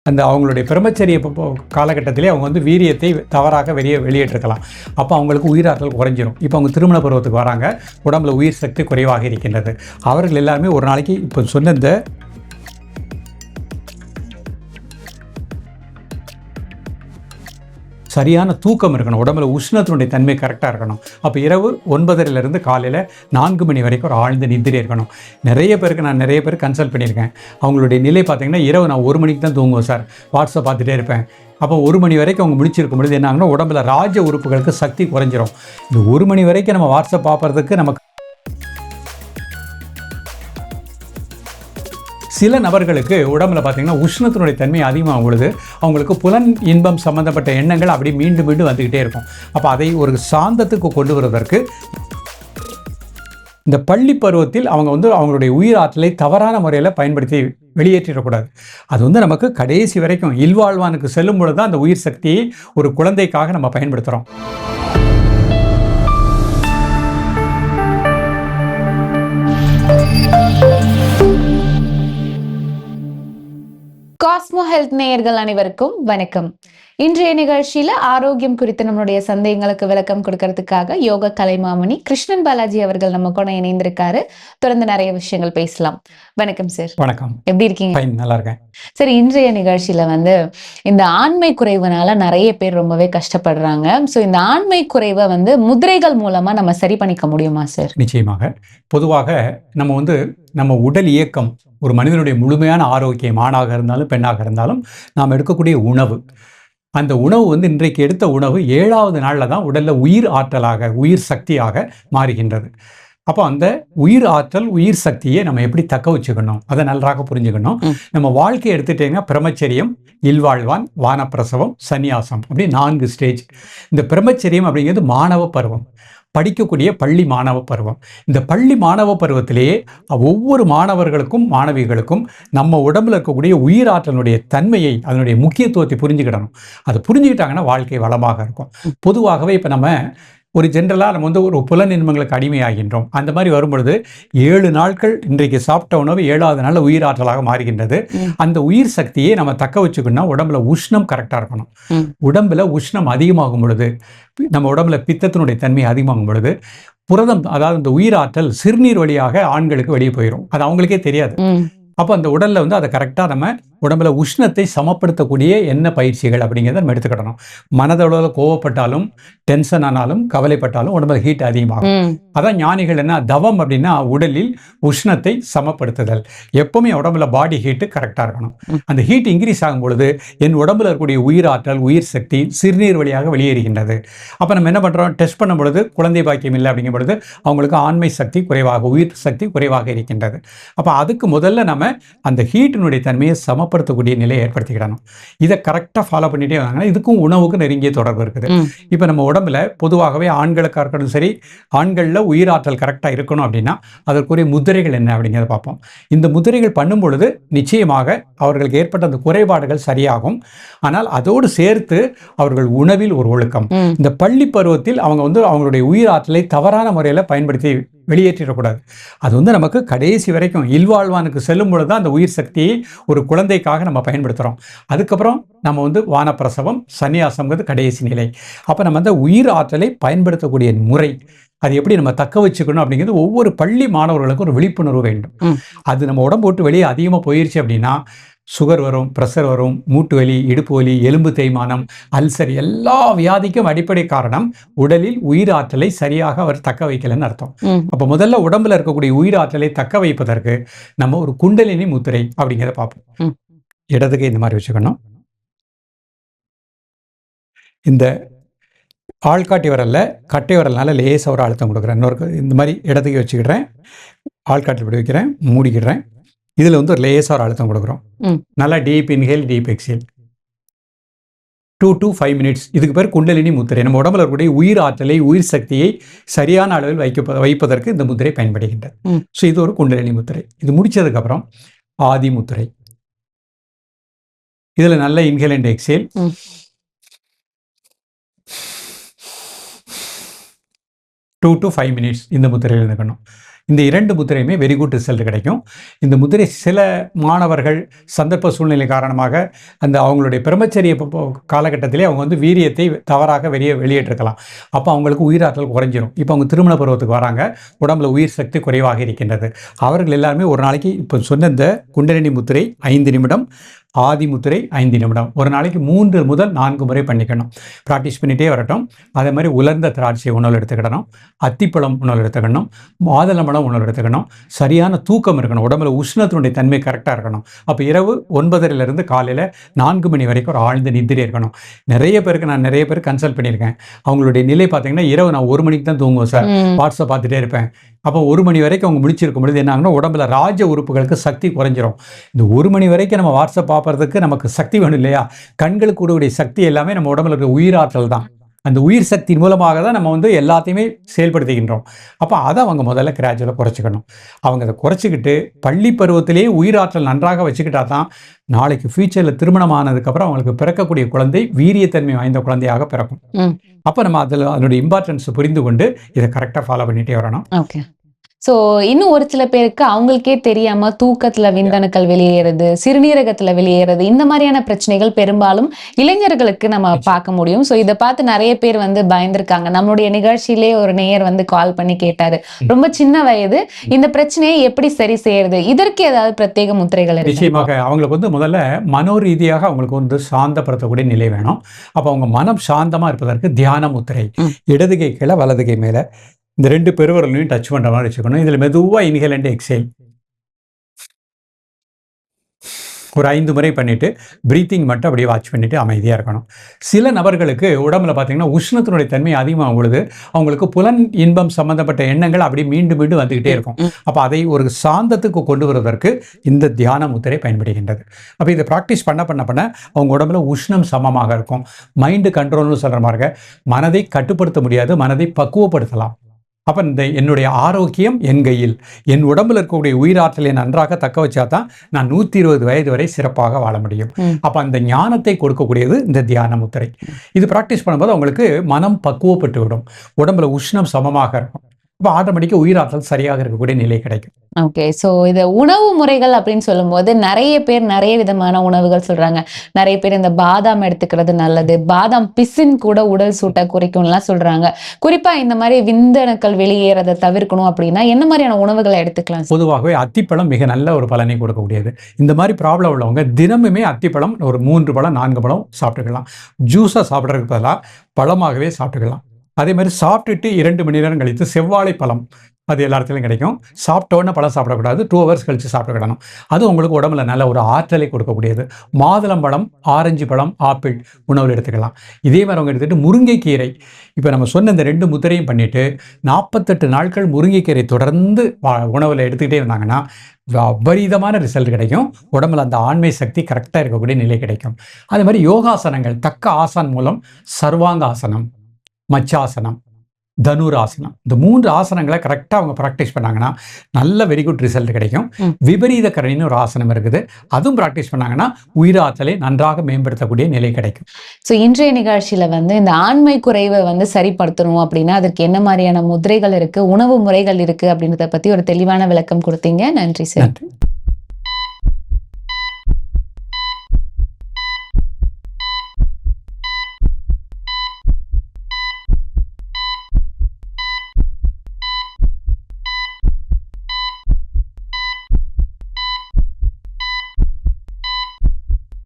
அந்த அவங்களுடைய பிரம்மச்சரிய காலகட்டத்திலே அவங்க வந்து வீரியத்தை தவறாக வெளியேற்றிருக்கலாம். அப்போ அவங்களுக்கு உயிராற்றல் குறைஞ்சிரும். இப்போ அவங்க திருமண பருவத்துக்கு வராங்க, உடம்புல உயிர் சக்தி குறைவாக இருக்கின்றது. அவர்கள் எல்லாருமே ஒரு நாளைக்கு இப்போ சொன்ன இந்த சரியான தூக்கம் இருக்கணும், உடம்புல உஷ்ணத்தினுடைய தன்மை கரெக்டாக இருக்கணும். அப்போ இரவு 9:30 காலையில் 4 மணி வரைக்கும் ஒரு ஆழ்ந்த நிதிரை இருக்கணும். நான் நிறைய பேர் கன்சல்ட் பண்ணியிருக்கேன். அவங்களுடைய நிலை பார்த்தீங்கன்னா, இரவு நான் 1 மணிக்கு தான் தூங்குவேன் சார், வாட்ஸ்அப் பார்த்துட்டே இருப்பேன். அப்போ 1 மணி வரைக்கும் அவங்க முடிச்சிருக்கும் பொழுது என்ன ஆகுனா, உடம்புல ராஜ உறுப்புகளுக்கு சக்தி குறைஞ்சிரும். இந்த 1 மணி வரைக்கும் நம்ம வாட்ஸ்அப் பார்ப்பறதுக்கு நமக்கு சில நபர்களுக்கு உடம்புல பார்த்தீங்கன்னா உஷ்ணத்தினுடைய தன்மை அதிகமாகும் பொழுது அவங்களுக்கு புலன் இன்பம் சம்மந்தப்பட்ட எண்ணங்கள் அப்படி மீண்டும் மீண்டும் வந்துக்கிட்டே இருக்கும். அப்போ அதை ஒரு சாந்தத்துக்கு கொண்டு வருவதற்கு இந்த பள்ளி பருவத்தில் அவங்க வந்து அவங்களுடைய உயிர் ஆற்றலை தவறான முறையில் பயன்படுத்தி வெளியேற்றிடக்கூடாது. அது வந்து நமக்கு கடைசி வரைக்கும் இல்வாழ்வானுக்கு செல்லும் பொழுது தான் அந்த உயிர் சக்தியை ஒரு குழந்தைக்காக நம்ம பயன்படுத்துகிறோம். காஸ்மோ ஹெல்த் நேயர்கள் அனைவருக்கும் வணக்கம். இன்றைய நிகழ்ச்சியில ஆரோக்கியம் குறித்த நம்மளுடைய சந்தேகங்களுக்கு விளக்கம் கொடுக்கறதுக்காக யோக கலைமாமணி கிருஷ்ணன் பாலாஜி அவர்கள் நம்ம கூட இணைந்திருக்காரு. தொடர்ந்து நிறைய விஷயங்கள் பேசலாம். வணக்கம் சார். வணக்கம். எப்படி இருக்கீங்க? நல்லா இருக்கேன். சரி, இன்றைய நிகழ்ச்சியில வந்து இந்த ஆண்மை குறைவுனால நிறைய பேர் ரொம்பவே கஷ்டப்படுறாங்க. ஸோ இந்த ஆண்மை குறைவை வந்து முதிரைகள் மூலமா நம்ம சரி பண்ணிக்க முடியுமா சார்? நிச்சயமாக. பொதுவாக நம்ம உடல் இயக்கம், ஒரு மனிதனுடைய முழுமையான ஆரோக்கியம், ஆணாக இருந்தாலும் பெண்ணாக இருந்தாலும் நாம் எடுக்கக்கூடிய உணவு, அந்த உணவு வந்து இன்றைக்கு எடுத்த உணவு 7வது நாளில் தான் உடலில் உயிர் ஆற்றலாக, உயிர் சக்தியாக மாறுகின்றது. அப்போ அந்த உயிர் ஆற்றல், உயிர் சக்தியை நம்ம எப்படி தக்க வச்சுக்கணும், அதை நன்றாக புரிஞ்சுக்கணும். நம்ம வாழ்க்கையை எடுத்துட்டீங்கன்னா பிரம்மச்சரியம், இல்வாழ்வான், வானப்பிரசவம், சந்நியாசம், அப்படி 4 ஸ்டேஜ். இந்த பிரம்மச்சரியம் அப்படிங்கிறது மாணவ பருவம், படிக்கக்கூடிய பள்ளி மாணவ பருவம். இந்த பள்ளி மாணவ பருவத்திலேயே ஒவ்வொரு மாணவர்களுக்கும் மாணவிகளுக்கும் நம்ம உடம்புல இருக்கக்கூடிய உயிராற்றலுடைய தன்மையை, அதனுடைய முக்கியத்துவத்தை புரிஞ்சுக்கிடணும். அது புரிஞ்சுக்கிட்டாங்கன்னா வாழ்க்கை வளமாக இருக்கும். பொதுவாகவே இப்போ நம்ம ஒரு ஜென்ரலாக நம்ம வந்து ஒரு புலன் இன்பங்களுக்கு அடிமையாகின்றோம். அந்த மாதிரி வரும்பொழுது 7 நாட்கள் இன்றைக்கு சாப்பிட்ட உணவு 7வது நாளில் உயிராற்றலாக மாறுகின்றது. அந்த உயிர் சக்தியை நம்ம தக்க வச்சுக்கணும்னா உடம்புல உஷ்ணம் கரெக்டாக இருக்கணும். உடம்புல உஷ்ணம் அதிகமாகும் பொழுது, நம்ம உடம்புல பித்தத்தினுடைய தன்மை அதிகமாகும் பொழுது புரதம், அதாவது இந்த உயிராற்றல் சிறுநீர் வழியாக ஆண்களுக்கு வெளியே போயிடும். அது அவங்களுக்கே தெரியாது. அப்போ அந்த உடலில் வந்து அதை கரெக்டாக நம்ம உடம்புல உஷ்ணத்தை சமப்படுத்தக்கூடிய என்ன பயிற்சிகள் அப்படிங்கிறத நம்ம எடுத்துக்கிடணும். மனதளவில் கோவப்பட்டாலும், டென்ஷன் ஆனாலும், கவலைப்பட்டாலும் உடம்புல ஹீட் அதிகமாகும். அதான் ஞானிகள் என்ன தவம் அப்படின்னா, உடலில் உஷ்ணத்தை சமப்படுத்துதல். எப்பவுமே உடம்புல பாடி ஹீட்டு கரெக்டாக இருக்கணும். அந்த ஹீட் இன்க்ரீஸ் ஆகும் பொழுது என் உடம்புல இருக்கக்கூடிய உயிராற்றல், உயிர் சக்தி சிறுநீர் வழியாக வெளியேறுகின்றது. அப்போ நம்ம என்ன பண்ணுறோம், டெஸ்ட் பண்ணும் பொழுது குழந்தை பாக்கியம் இல்லை அப்படிங்கும் பொழுது அவங்களுக்கு ஆண்மை சக்தி குறைவாக, உயிர் சக்தி குறைவாக இருக்கின்றது. அப்போ அதுக்கு முதல்ல நம்ம அந்த ஹீட்டினுடைய தன்மையை சமப்படுத்தக்கூடிய நிலையை ஏற்படுத்திக்கிடணும். இதை கரெக்டாக ஃபாலோ பண்ணிட்டே வந்தாங்கன்னா இதுக்கும் உணவுக்கும் நெருங்கிய தொடர்பு இருக்குது. இப்போ நம்ம உடம்புல பொதுவாகவே ஆண்களுக்காக இருக்கட்டும் சரி, ஆண்களில் உயிராற்றல் கரெக்டாக இருக்கணும் அப்படின்னா அதற்குரிய முதிரைகள் என்ன அப்படிங்கிறத பார்ப்போம். இந்த முதிரைகள் பண்ணும் பொழுது நிச்சயமாக அவர்களுக்கு ஏற்பட்ட அந்த குறைபாடுகள் சரியாகும். ஆனால் அதோடு சேர்த்து அவர்கள் உணவில் ஒரு ஒழுக்கம். இந்த பள்ளி பருவத்தில் அவங்க வந்து அவங்களுடைய உயிராற்றலை தவறான முறையில் பயன்படுத்தி வெளியேற்றிடக்கூடாது. அது வந்து நமக்கு கடைசி வரைக்கும் இல்வாழ்வானுக்கு செல்லும் பொழுது தான் அந்த உயிர் சக்தியை ஒரு குழந்தைக்காக நம்ம பயன்படுத்துகிறோம். அதுக்கப்புறம் நம்ம வந்து வானப்பிரசவம், சந்நியாசம்ங்கிறது கடைசி நிலை. அப்போ நம்ம அந்த உயிர் ஆற்றலை பயன்படுத்தக்கூடிய முறை, அது எப்படி நம்ம தக்க வச்சுக்கணும் அப்படிங்கிறது ஒவ்வொரு பள்ளி மாணவர்களுக்கும் ஒரு விழிப்புணர்வு வேண்டும். அது நம்ம உடம்பு விட்டு வெளியே அதிகமாக போயிடுச்சு அப்படின்னா சுகர் வரும், ப்ரெஷர் வரும், மூட்டு வலி, இடுப்பு வலி, எலும்பு தேய்மானம், அல்சர், எல்லா வியாதிக்கும் அடிப்படை காரணம் உடலில் உயிராற்றலை சரியாக அவர் தக்க வைக்கலன்னு அர்த்தம். அப்போ முதல்ல உடம்புல இருக்கக்கூடிய உயிராற்றலை தக்க வைப்பதற்கு நம்ம ஒரு குண்டலினி முத்திரை அப்படிங்கிறத பார்ப்போம். இடதுக்கு இந்த மாதிரி வச்சுக்கணும். இந்த ஆள்காட்டி வரல, கட்டை வரலனால லேசாக ஒரு அழுத்தம் கொடுக்குறேன். இன்னொரு இந்த மாதிரி இடத்துக்கு வச்சுக்கிறேன், ஆள்காட்டில் இப்படி வைக்கிறேன், மூடிக்கிறேன். இதில் வந்து ஒரு லேசாக ஒரு அழுத்தம் கொடுக்குறோம். நல்லா deep inhale, deep exhale. 2 to 5 minutes. இதுக்கு பேர் குண்டலினி முத்திரை. நம்ம உடம்புல இருக்கக்கூடிய உயிர் ஆற்றலை, உயிர் சக்தியை சரியான அளவில் வைப்பதற்கு இந்த முத்திரை பயன்படுகின்றது. ஸோ இது ஒரு குண்டலினி முத்திரை. இது முடிச்சதுக்கப்புறம் ஆதி முத்திரை. இதில் நல்ல inhale and exhale. 2 to 5 minutes இந்த முத்திரையில் இருக்கணும். இந்த 2 முத்திரையுமே வெரி குட் ரிசல்ட் கிடைக்கும். இந்த முத்திரை சில மாணவர்கள் சந்தர்ப்ப சூழ்நிலை காரணமாக அந்த அவங்களுடைய பிரம்மச்சரிய காலகட்டத்திலே அவங்க வந்து வீரியத்தை தவறாக வெளியேற்றிருக்கலாம். அப்போ அவங்களுக்கு உயிராற்றல் குறைஞ்சிரும். இப்போ அவங்க திருமண பருவத்துக்கு வராங்க, உடம்புல உயிர் சக்தி குறைவாக இருக்கின்றது. அவர்கள் எல்லாருமே ஒரு நாளைக்கு இப்போ சொன்ன இந்த குண்டலினி முத்திரை 5 நிமிடம், ஆதி முத்திரை 5 நிமிடம், ஒரு நாளைக்கு 3 முதல் 4 முறை பண்ணிக்கணும். ப்ராக்டிஸ் பண்ணிகிட்டே வரட்டும். அதே மாதிரி உலர்ந்த திராட்சை உணவு எடுத்துக்கிடணும், அத்திப்பழம் உணவு எடுத்துக்கணும், மாதுளம்பழம் உணவு எடுத்துக்கணும், சரியான தூக்கம் இருக்கணும், உடம்புல உஷ்ணத்தினுடைய தன்மை கரெக்டாக இருக்கணும். அப்போ இரவு 9:30 காலையில் 4 மணி வரைக்கும் ஒரு ஆழ்ந்த நித்திரை இருக்கணும். நான் நிறைய பேர் கன்சல்ட் பண்ணியிருக்கேன். அவங்களுடைய நிலை பார்த்தீங்கன்னா இரவு நான் 1 மணிக்கு தான் தூங்குவேன் சார், வாட்ஸ்அப் பார்த்துட்டே இருப்பேன். அப்போ 1 மணி வரைக்கும் அவங்க முடிச்சிருக்கும் பொழுது என்ன ஆகுனா உடம்புல ராஜ உறுப்புகளுக்கு சக்தி குறைஞ்சிரும். இந்த 1 மணி வரைக்கும் நம்ம வாட்ஸ்அப் பார்ப்பறதுக்கு நமக்கு சக்தி வேணும் இல்லையா? கண்களுக்கு கூடக்கூடிய சக்தி எல்லாமே நம்ம உடம்புல இருக்கிற உயிராற்றல் தான். அந்த உயிர் சக்தி மூலமாக தான் நம்ம வந்து எல்லாத்தையுமே செயல்படுத்துகின்றோம். அப்போ அதை அவங்க முதல்ல கிராஜுவலாக குறைச்சிக்கணும். அவங்க அதை குறைச்சிக்கிட்டு பள்ளி பருவத்திலேயே உயிராற்றல் நன்றாக வச்சுக்கிட்டா தான் நாளைக்கு ஃபியூச்சரில் திருமணம் ஆனதுக்கப்புறம் அவங்களுக்கு பிறக்கக்கூடிய குழந்தை வீரியத்தன்மை வாய்ந்த குழந்தையாக பிறக்கும். அப்போ நம்ம அதனுடைய இம்பார்ட்டன்ஸ் புரிந்து கொண்டு இதை கரெக்டாக ஃபாலோ பண்ணிகிட்டே வரணும். ஓகே. ஸோ இன்னும் ஒரு சில பேருக்கு அவங்களுக்கே தெரியாம தூக்கத்துல விந்தணுக்கள் வெளியேறது, சிறுநீரகத்துல வெளியேறது, இந்த மாதிரியான பிரச்சனைகள் பெரும்பாலும் இளைஞர்களுக்கு நம்ம பார்க்க முடியும். ஸோ இதை பார்த்து நிறைய பேர் வந்து பயந்துருக்காங்க. நம்மளுடைய நிகழ்ச்சியிலே ஒரு நேயர் வந்து கால் பண்ணி கேட்டாரு, ரொம்ப சின்ன வயது, இந்த பிரச்சனையை எப்படி சரி செய்யறது, இதற்கு ஏதாவது பிரத்யேக முத்திரைகள் இருக்கு? நிச்சயமாக அவங்களுக்கு வந்து முதல்ல மனோரீதியாக அவங்களுக்கு வந்து சாந்தப்படுத்தக்கூடிய நிலை வேணும். அப்போ அவங்க மனம் சாந்தமா இருப்பதற்கு தியான முத்திரை, இடது கை கீழே வலது கை மேல இந்த 2 பெருவிரலையும் டச் பண்ணுற மாதிரி வச்சுக்கணும். இதில் மெதுவாக இன்ஹேல் அண்ட் எக்ஸேல் ஒரு 5 முறை பண்ணிவிட்டு ப்ரீத்திங் மட்டும் அப்படியே வாட்ச் பண்ணிவிட்டு அமைதியாக இருக்கணும். சில நபர்களுக்கு உடம்புல பார்த்தீங்கன்னா உஷ்ணத்தினுடைய தன்மை அதிகமாகும் பொழுது அவங்களுக்கு புலன் இன்பம் சம்மந்தப்பட்ட எண்ணங்கள் அப்படி மீண்டும் மீண்டும் வந்துக்கிட்டே இருக்கும். அப்போ அதை ஒரு சாந்தத்துக்கு கொண்டு வருவதற்கு இந்த தியான முத்திரை பயன்படுகின்றது. அப்போ இதை ப்ராக்டிஸ் பண்ண அவங்க உடம்புல உஷ்ணம் சமமாக இருக்கும். மைண்டு கண்ட்ரோல்னு சொல்கிற மாதிரி மனதை கட்டுப்படுத்த முடியாது, மனதை பக்குவப்படுத்தலாம். அப்போ என்னுடைய ஆரோக்கியம் என் கையில், என் உடம்புல இருக்கக்கூடிய உயிராற்றலை நன்றாக தக்க வச்சா தான் நான் 120 வயது வரை சிறப்பாக வாழ முடியும். அப்போ அந்த ஞானத்தை கொடுக்கக்கூடியது இந்த தியான முத்திரை. இது ப்ராக்டிஸ் பண்ணும்போது அவங்களுக்கு மனம் பக்குவப்பட்டு விடும், உடம்புல உஷ்ணம் சமமாக இருக்கும். இப்போ ஆட்டோமேட்டிக்காக உயிராற்றல் சரியாக இருக்கக்கூடிய நிலை கிடைக்கும். ஓகே. ஸோ இது உணவு முறைகள் அப்படின்னு சொல்லும்போது நிறைய பேர் நிறைய விதமான உணவுகள் சொல்றாங்க. நிறைய பேர் இந்த பாதாம் எடுத்துக்கிறது நல்லது, பாதாம் பிசின் கூட உடல் சூட்டை குறைக்கும்லாம் சொல்றாங்க. குறிப்பா இந்த மாதிரி விந்தணுக்கள் வெளியேறதை தவிர்க்கணும் அப்படின்னா என்ன மாதிரியான உணவுகளை எடுத்துக்கலாம்? பொதுவாகவே அத்திப்பழம் மிக நல்ல ஒரு பலனை கொடுக்கக்கூடியது. இந்த மாதிரி ப்ராப்ளம் உள்ளவங்க தினமுமே அத்திப்பழம் ஒரு 3 பழம் 4 பழம் சாப்பிட்டுக்கலாம். ஜூஸாக சாப்பிட்றதுக்கு பதிலாக பழமாகவே சாப்பிட்டுக்கலாம். அதே மாதிரி சாப்பிட்டுட்டு 2 மணி நேரம் கழித்து செவ்வாழை பழம், அது எல்லா இடத்துலையும் கிடைக்கும். சாப்பிட்டோன்னே பழம் சாப்பிடக்கூடாது, 2 ஹவர்ஸ் கழித்து சாப்பிட்டுக்கிடணும். அது உங்களுக்கு உடம்புல நல்ல ஒரு ஆற்றலை கொடுக்கக்கூடியது. மாதுளம்பழம், ஆரஞ்சு பழம், ஆப்பிள் உணவில் எடுத்துக்கலாம். இதே மாதிரி அவங்க எடுத்துகிட்டு முருங்கைக்கீரை, இப்போ நம்ம சொன்ன இந்த 2 முத்திரையும் பண்ணிவிட்டு 48 நாட்கள் முருங்கைக்கீரை தொடர்ந்து உணவில் எடுத்துக்கிட்டே இருந்தாங்கன்னா அபரிதமான ரிசல்ட் கிடைக்கும். உடம்புல அந்த ஆண்மை சக்தி கரெக்டாக இருக்கக்கூடிய நிலை கிடைக்கும். அதே மாதிரி யோகாசனங்கள், தக்க ஆசனம் மூலம் சர்வாங்க ஆசனம், மச்சாசனம், தனுராசனம், இந்த 3 ஆசனங்களை கரெக்டாக அவங்க ப்ராக்டிஸ் பண்ணாங்கன்னா நல்ல வெரி குட் ரிசல்ட் கிடைக்கும். விபரீத கரணின்னு ஒரு ஆசனம் இருக்குது, அதுவும் ப்ராக்டிஸ் பண்ணாங்கன்னா உயிராற்றலை நன்றாக மேம்படுத்தக்கூடிய நிலை கிடைக்கும். ஸோ இன்றைய நிகழ்ச்சியில வந்து இந்த ஆண்மை குறைவை வந்து சரிப்படுத்தணும் அப்படின்னா அதற்கு என்ன மாதிரியான முதிரைகள் இருக்கு, உணவு முறைகள் இருக்கு அப்படின்றத பத்தி ஒரு தெளிவான விளக்கம் கொடுத்தீங்க. நன்றி சார். நன்றி.